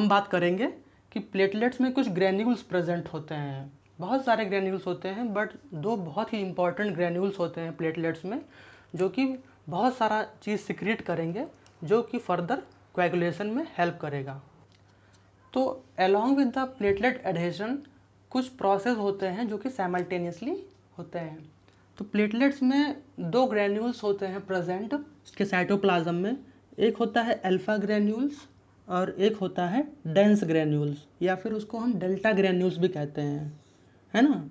बात करेंगे कि प्लेटलेट्स में कुछ ग्रैन्यूल्स प्रेजेंट होते हैं। बहुत सारे ग्रैन्यूल्स होते हैं, बट दो बहुत ही इंपॉर्टेंट ग्रैन्यूल्स होते हैं प्लेटलेट्स में, जो कि बहुत सारा चीज़ सिक्रीट करेंगे, जो कि फर्दर कोएगुलेशन में हेल्प करेगा। तो along with the platelet adhesion कुछ प्रोसेस होते हैं जो कि साइमल्टेनियसली होते हैं। तो प्लेटलेट्स में दो ग्रैन्यूल्स होते हैं प्रेजेंट के साइटोप्लाज्म में। एक होता है अल्फा ग्रैन्यूल्स और एक होता है डेंस ग्रैन्यूल्स, या फिर उसको हम डेल्टा ग्रैन्यूल्स भी कहते हैं, है ना।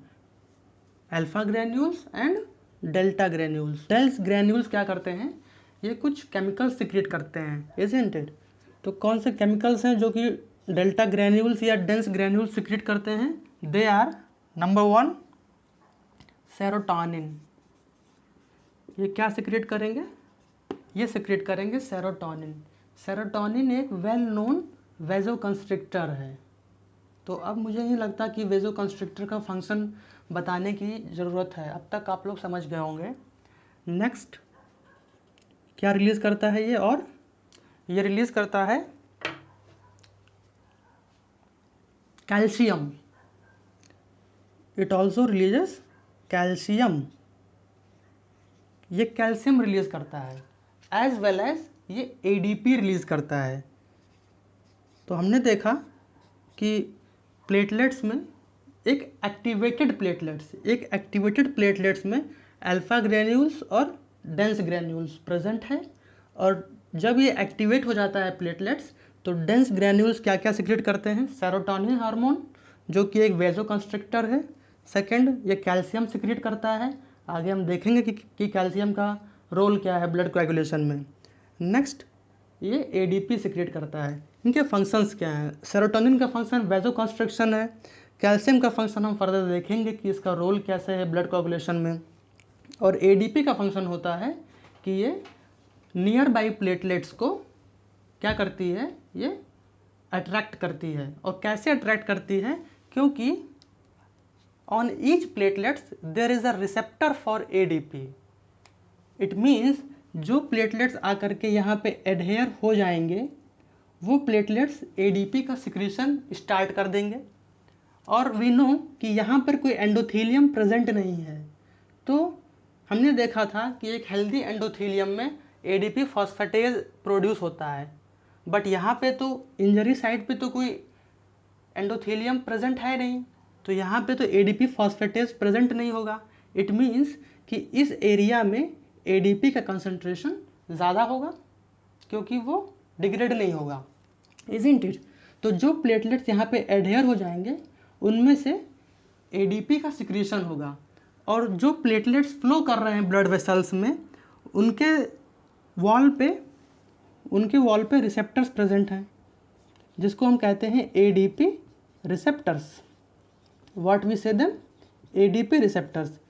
Alpha granules and delta granules. Dense granules क्या करते हैं, ये कुछ केमिकल्स सिक्रीट करते हैं, इजंट इट। तो कौन से केमिकल्स हैं जो कि डेल्टा ग्रैन्यूल्स या डेंस ग्रैन्यूल्स सिक्रीट करते हैं? They are number 1 serotonin. ये क्या सिक्रीट करेंगे? ये सिक्रीट करेंगे सेरोटोनिन। सेरोटोनिन एक वेल नोन वेजोकंस्ट्रिक्टर है। तो अब मुझे नहीं लगता कि वेजोकंस्ट्रिक्टर का फंक्शन बताने की ज़रूरत है, अब तक आप लोग समझ गए होंगे। नेक्स्ट क्या रिलीज़ करता है ये? और ये रिलीज़ करता है calcium. It also releases calcium. ये कैल्शियम रिलीज़ करता है, एज वेल एज ये एडीपी रिलीज़ करता है। तो हमने देखा कि प्लेटलेट्स में एक एक्टिवेटेड प्लेटलेट्स में अल्फा ग्रैन्यूल्स और डेंस ग्रैन्यूल्स प्रेजेंट है। और जब ये एक्टिवेट हो जाता है प्लेटलेट्स, तो डेंस ग्रैन्यूल्स क्या क्या सिक्रेट करते हैं? सेरोटोनिन हार्मोन, जो कि एक वेजोकंस्ट्रिक्टर है। सेकंड, ये कैल्शियम सिक्रेट करता है। आगे हम देखेंगे कि कैल्शियम का रोल क्या है ब्लड कोएगुलेशन में। नेक्स्ट, ये एडीपी सिक्रेट करता है। इनके फंक्शंस क्या हैं? सेरोटोनिन का फंक्शन वेजोकंस्ट्रिक्शन है। कैल्शियम का फंक्शन हम फर्दर देखेंगे कि इसका रोल कैसे है ब्लड कोएगुलेशन में। और एडीपी का फंक्शन होता है कि ये नियर बाई प्लेटलेट्स को क्या करती है? ये अट्रैक्ट करती है। और कैसे अट्रैक्ट करती है? क्योंकि on each platelets there is a receptor for ADP. It means जो प्लेटलेट्स आकर के यहाँ पे एडहेयर हो जाएंगे, वो प्लेटलेट्स एडीपी का सिक्रीशन स्टार्ट कर देंगे। और वी नो कि यहाँ पर कोई एंडोथेलियम प्रेजेंट नहीं है। तो हमने देखा था कि एक हेल्दी एंडोथेलियम में एडीपी फॉस्फेटेज प्रोड्यूस होता है, बट यहाँ पे तो इंजरी साइट पे तो कोई एंडोथेलियम प्रेजेंट है नहीं, तो यहाँ पे तो एडीपी फॉस्फेटेज प्रेजेंट नहीं होगा। इट मीन्स कि इस एरिया में एडीपी का कंसंट्रेशन ज़्यादा होगा, क्योंकि वो डिग्रेड नहीं होगा, इजंट इट। तो जो प्लेटलेट्स यहाँ पे एडहेयर हो जाएंगे, उनमें से एडीपी का सिक्रीशन होगा। और जो प्लेटलेट्स फ्लो कर रहे हैं ब्लड वेसल्स में, उनके वॉल पे रिसेप्टर्स प्रेजेंट हैं, जिसको हम कहते हैं एडीपी रिसेप्टर्स। व्हाट वी से देम? ADP receptors.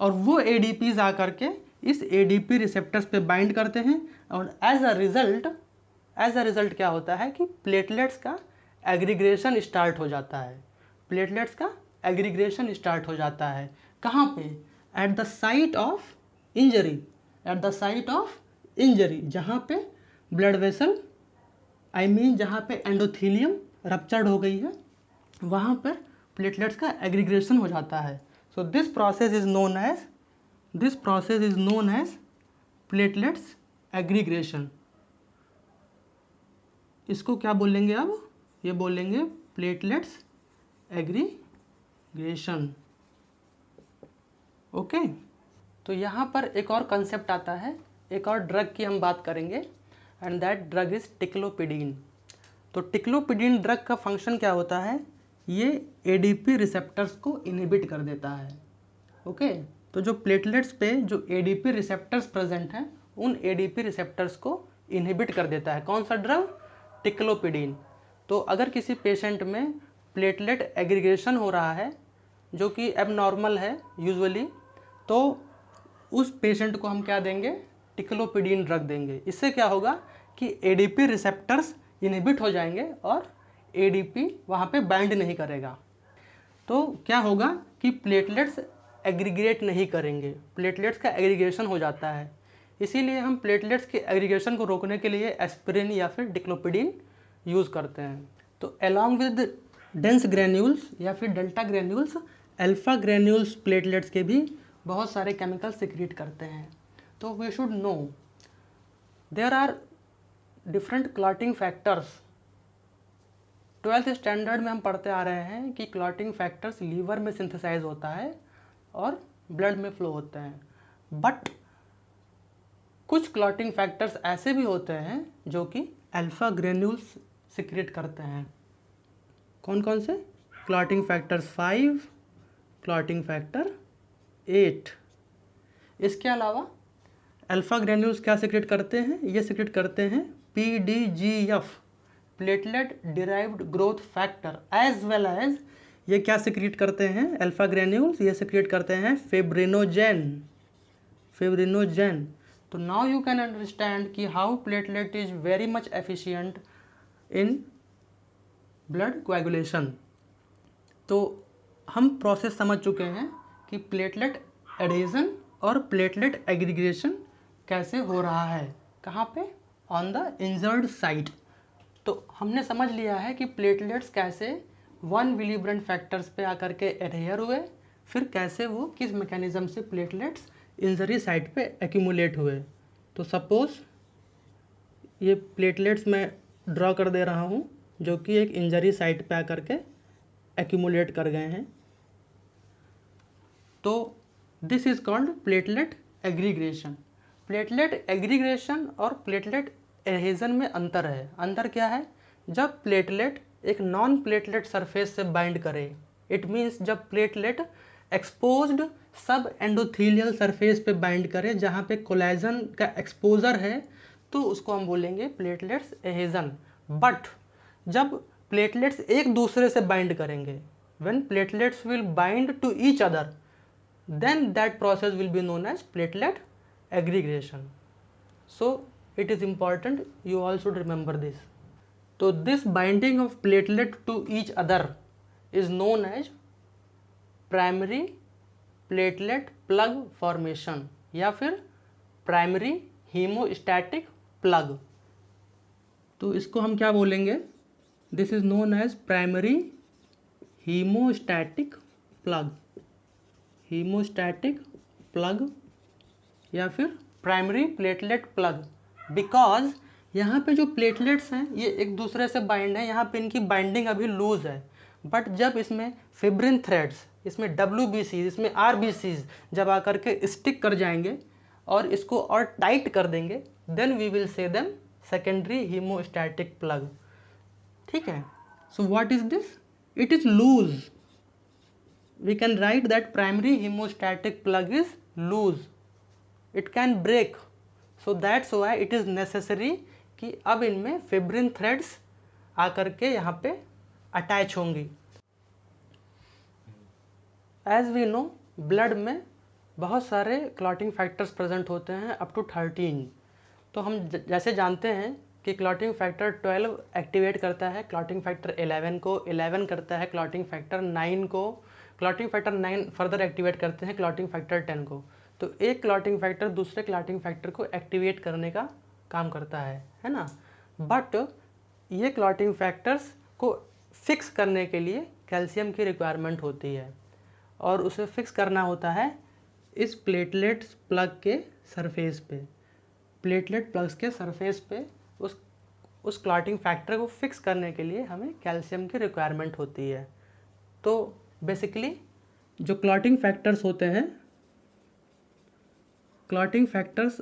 और वो एडीपीज आकर के इस एडीपी रिसेप्टर्स पे बाइंड करते हैं, और एज अ रिजल्ट क्या होता है कि प्लेटलेट्स का एग्रीग्रेशन स्टार्ट हो जाता है। प्लेटलेट्स का एग्रीग्रेशन स्टार्ट हो जाता है कहाँ पे? At the site of injury. जहाँ पे ब्लड वेसल जहाँ पे एंडोथेलियम रप्चर्ड हो गई है, वहाँ पर प्लेटलेट्स का एग्रीग्रेशन हो जाता है। So this process is known as platelets aggregation. इसको क्या बोलेंगे अब? ये बोलेंगे प्लेटलेट्स एग्रीग्रेशन। ओके। तो यहाँ पर एक और कंसेप्ट आता है, एक और ड्रग की हम बात करेंगे, एंड दैट ड्रग इज टिक्लोपिडीन। तो टिक्लोपिडीन ड्रग का फंक्शन क्या होता है? ये एडीपी रिसेप्टर्स को इनहिबिट कर देता है। ओके। तो जो प्लेटलेट्स पे जो एडीपी रिसेप्टर्स प्रेजेंट हैं, उन एडीपी रिसेप्टर्स को इनहिबिट कर देता है। कौन सा ड्रग? टिक्लोपिडीन। तो अगर किसी पेशेंट में प्लेटलेट एग्रीगेशन हो रहा है, जो कि एबनॉर्मल है यूजुअली, तो उस पेशेंट को हम क्या देंगे? टिक्लोपिडीन ड्रग देंगे। इससे क्या होगा कि एडीपी रिसेप्टर्स इनहिबिट हो जाएंगे और एडीपी वहाँ पे बाइंड नहीं करेगा। तो क्या होगा कि प्लेटलेट्स एग्रीगेट नहीं करेंगे, प्लेटलेट्स का एग्रीगेशन हो जाता है। इसीलिए हम प्लेटलेट्स के एग्रीगेशन को रोकने के लिए एस्पिरिन या फिर डिक्लोपिडीन यूज़ करते हैं। तो अलॉन्ग विद डेंस ग्रेन्यूल्स या फिर delta granules, alpha granules platelets के भी बहुत सारे केमिकल सिक्रीट करते हैं। तो we should know there are different clotting factors. 12th standard में हम पढ़ते आ रहे हैं कि क्लॉटिंग फैक्टर्स लीवर में सिंथेसाइज होता है और ब्लड में फ्लो होते हैं, बट कुछ क्लॉटिंग फैक्टर्स ऐसे भी होते हैं जो कि अल्फा ग्रेन्यूल्स सिक्रेट करते हैं। कौन कौन से? Clotting factor 5, clotting factor 8। इसके अलावा अल्फा ग्रेन्यूल्स क्या सिक्रेट करते हैं? ये सिक्रेट करते हैं PDGF, platelet derived growth factor, as well as ये क्या सिक्रेट करते हैं? अल्फा ग्रेन्यूल्स ये सिक्रेट करते हैं फिब्रिनोजेन। तो नाउ यू कैन अंडरस्टैंड कि how platelet is very much efficient in blood coagulation. तो हम प्रोसेस समझ चुके हैं कि प्लेटलेट एडेजन और प्लेटलेट एग्रीगेशन कैसे हो रहा है, कहाँ पे? On the injured site. तो हमने समझ लिया है कि प्लेटलेट्स कैसे 1 विलिब्रेंट फैक्टर्स पे आकर के एडहेयर हुए, फिर कैसे वो किस मैकेनिज्म से प्लेटलेट्स इंजरी साइट पे एक्यूमुलेट हुए। तो सपोज ये प्लेटलेट्स मैं ड्रॉ कर दे रहा हूँ जो कि एक इंजरी साइट पे आकर के एक्यूमुलेट कर गए हैं। तो this is called platelet aggregation. Platelet aggregation और प्लेटलेट एडहेजन में अंतर है। अंतर क्या है? जब प्लेटलेट एक नॉन प्लेटलेट सरफेस से बाइंड करे, इट मीन्स जब प्लेटलेट एक्सपोज्ड सब एंडोथीलियल सरफेस पे बाइंड करे जहाँ पे कोलेजन का एक्सपोजर है, तो उसको हम बोलेंगे प्लेटलेट्स एडहेजन। बट जब प्लेटलेट्स एक दूसरे से बाइंड करेंगे, when platelets will bind to each other, then that process will be known as platelet aggregation. So it is important you all should remember this. So this binding of platelet to each other is known as primary platelet plug formation या फिर primary hemostatic plug। तो इसको हम क्या बोलेंगे? This is known as primary hemostatic plug, haemostatic plug या फिर primary platelet plug. Because यहाँ पे जो प्लेटलेट्स हैं ये एक दूसरे से बाइंड है, यहाँ पे इनकी बाइंडिंग अभी लूज है, बट जब इसमें फिब्रिन थ्रेड्स, इसमें WBCs, इसमें RBCs जब आकर के स्टिक कर जाएंगे और इसको और टाइट कर देंगे, then we will say them secondary haemostatic plug. ठीक है? So what is this? It is loose. We can write that primary hemostatic plug is loose, it can break, so that's why it is necessary कि अब इनमें fibrin threads आकर के यहाँ पे attach होंगी। एज वी नो ब्लड में बहुत सारे क्लॉटिंग फैक्टर्स प्रेजेंट होते हैं, अप टू 13। तो हम जैसे जानते हैं कि क्लॉटिंग फैक्टर 12 एक्टिवेट करता है क्लॉटिंग फैक्टर 11 को, 11 करता है क्लॉटिंग फैक्टर 9 को, क्लॉटिंग फैक्टर 9 फर्दर एक्टिवेट करते हैं क्लॉटिंग फैक्टर 10 को। तो एक क्लॉटिंग फैक्टर दूसरे क्लॉटिंग फैक्टर को एक्टिवेट करने का काम करता है ना। बट ये क्लॉटिंग फैक्टर्स को फिक्स करने के लिए कैल्शियम की रिक्वायरमेंट होती है, और उसे फिक्स करना होता है इस प्लेटलेट्स प्लग के सरफेस पे। प्लेटलेट प्लग्स के सरफेस पे उस क्लॉटिंग फैक्टर को फिक्स करने के लिए हमें कैल्शियम की रिक्वायरमेंट होती है। तो बेसिकली जो क्लॉटिंग फैक्टर्स होते हैं, clotting factors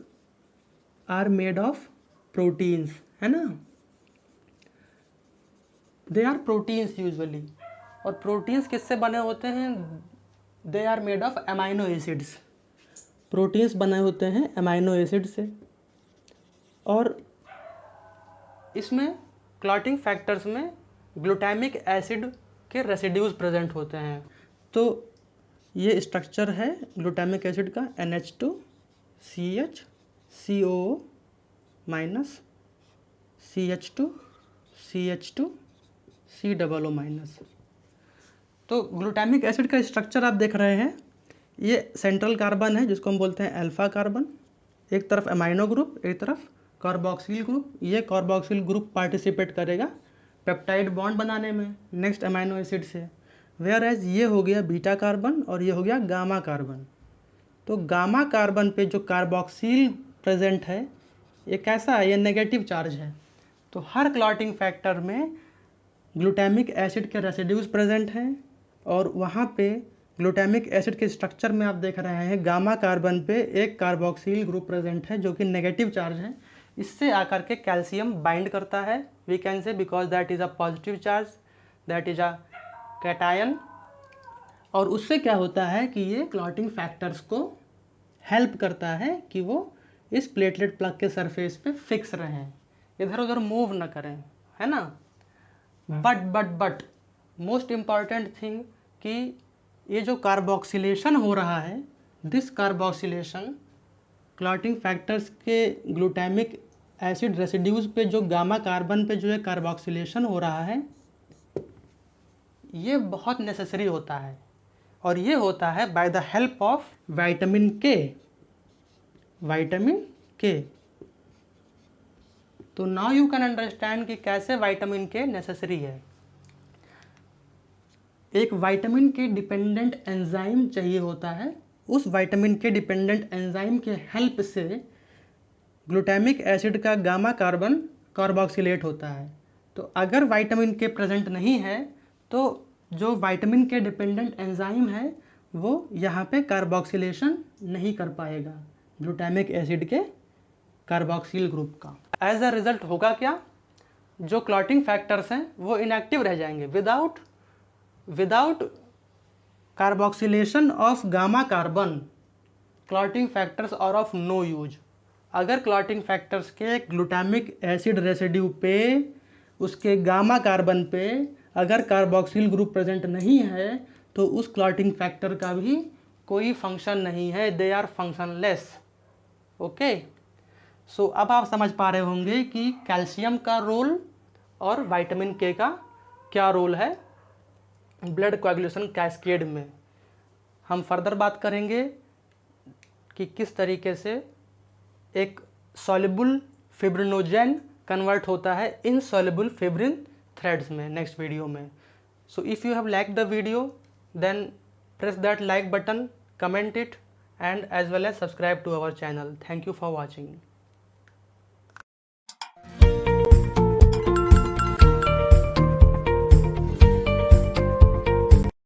are made of proteins, है ना। दे आर प्रोटीन्स यूजुअली, और प्रोटीन्स किससे बने होते हैं? They are made of amino acids. Proteins बने होते हैं अमाइनो एसिड से, और इसमें क्लॉटिंग फैक्टर्स में ग्लूटामिक एसिड के रेसिड्यूज प्रेजेंट होते हैं। तो ये स्ट्रक्चर है ग्लूटामिक एसिड का, NH2CH COO minus CH2 CH2 COO-। तो ग्लूटामिक एसिड का स्ट्रक्चर आप देख रहे हैं, ये सेंट्रल कार्बन है जिसको हम बोलते हैं अल्फा कार्बन, एक तरफ अमाइनो ग्रुप, एक तरफ कार्बोक्सिल ग्रुप। ये कार्बोक्सिल ग्रुप पार्टिसिपेट करेगा पेप्टाइड बॉन्ड बनाने में नेक्स्ट अमाइनो एसिड से, वेयर एज ये हो गया बीटा कार्बन और ये हो गया गामा कार्बन। तो गामा कार्बन पे जो कार्बोक्सिल प्रेजेंट है ये कैसा है, ये नेगेटिव चार्ज है। तो हर क्लॉटिंग फैक्टर में ग्लूटामिक एसिड के रेसिड्यूज प्रेजेंट हैं और वहाँ पे ग्लूटामिक एसिड के स्ट्रक्चर में आप देख रहे हैं गामा कार्बन पे एक कार्बोक्सिल ग्रुप प्रेजेंट है जो कि नेगेटिव चार्ज है। इससे आकर के कैल्शियम बाइंड करता है, we can say because that is a positive charge, that is a cation. और उससे क्या होता है कि ये क्लॉटिंग फैक्टर्स को हेल्प करता है कि वो इस प्लेटलेट प्लग के सरफेस पे फिक्स रहें, इधर उधर मूव ना करें, है ना। बट मोस्ट इम्पॉर्टेंट थिंग कि ये जो कार्बोक्सिलेशन हो रहा है, दिस कार्बोक्सिलेशन क्लॉटिंग फैक्टर्स के ग्लूटामिक एसिड रेसिड्यूज पे जो गामा कार्बन पे जो है कार्बोक्सिलेशन हो रहा है, ये बहुत नेसेसरी होता है और ये होता है by the help of vitamin के। तो नाउ यू कैन अंडरस्टैंड कि कैसे विटामिन के नेसेसरी है। एक विटामिन के डिपेंडेंट एंजाइम चाहिए होता है, उस विटामिन के डिपेंडेंट एंजाइम के हेल्प से ग्लूटामिक एसिड का गामा कार्बन कार्बोक्सिलेट होता है। तो अगर विटामिन के प्रेजेंट नहीं है तो जो विटामिन के डिपेंडेंट एंजाइम है वो यहाँ पे कार्बोक्सिलेशन नहीं कर पाएगा ग्लूटामिक एसिड के कार्बोक्सिल ग्रुप का। एज अ रिजल्ट होगा क्या, जो क्लॉटिंग फैक्टर्स हैं वो इनएक्टिव रह जाएंगे। Without carboxylation of gamma carbon clotting factors are of no use. अगर क्लॉटिंग फैक्टर्स के ग्लूटामिक एसिड रेसिड्यू पे उसके गामा कार्बन पे अगर कार्बोक्सिल ग्रुप प्रेजेंट नहीं है तो उस क्लॉटिंग फैक्टर का भी कोई फंक्शन नहीं है, दे आर फंक्शनलेस। ओके, सो अब आप समझ पा रहे होंगे कि कैल्शियम का रोल और विटामिन के का क्या रोल है ब्लड कोएगुलेशन कैस्केड में। हम फर्दर बात करेंगे कि किस तरीके से एक सॉल्युबल फिब्रिनोजेन कन्वर्ट होता है इनसॉल्युबल फिब्रिन थ्रेड्स में नेक्स्ट वीडियो में। So if you have like the video then press that like button, comment it and as well as subscribe to our channel. Thank you for watching.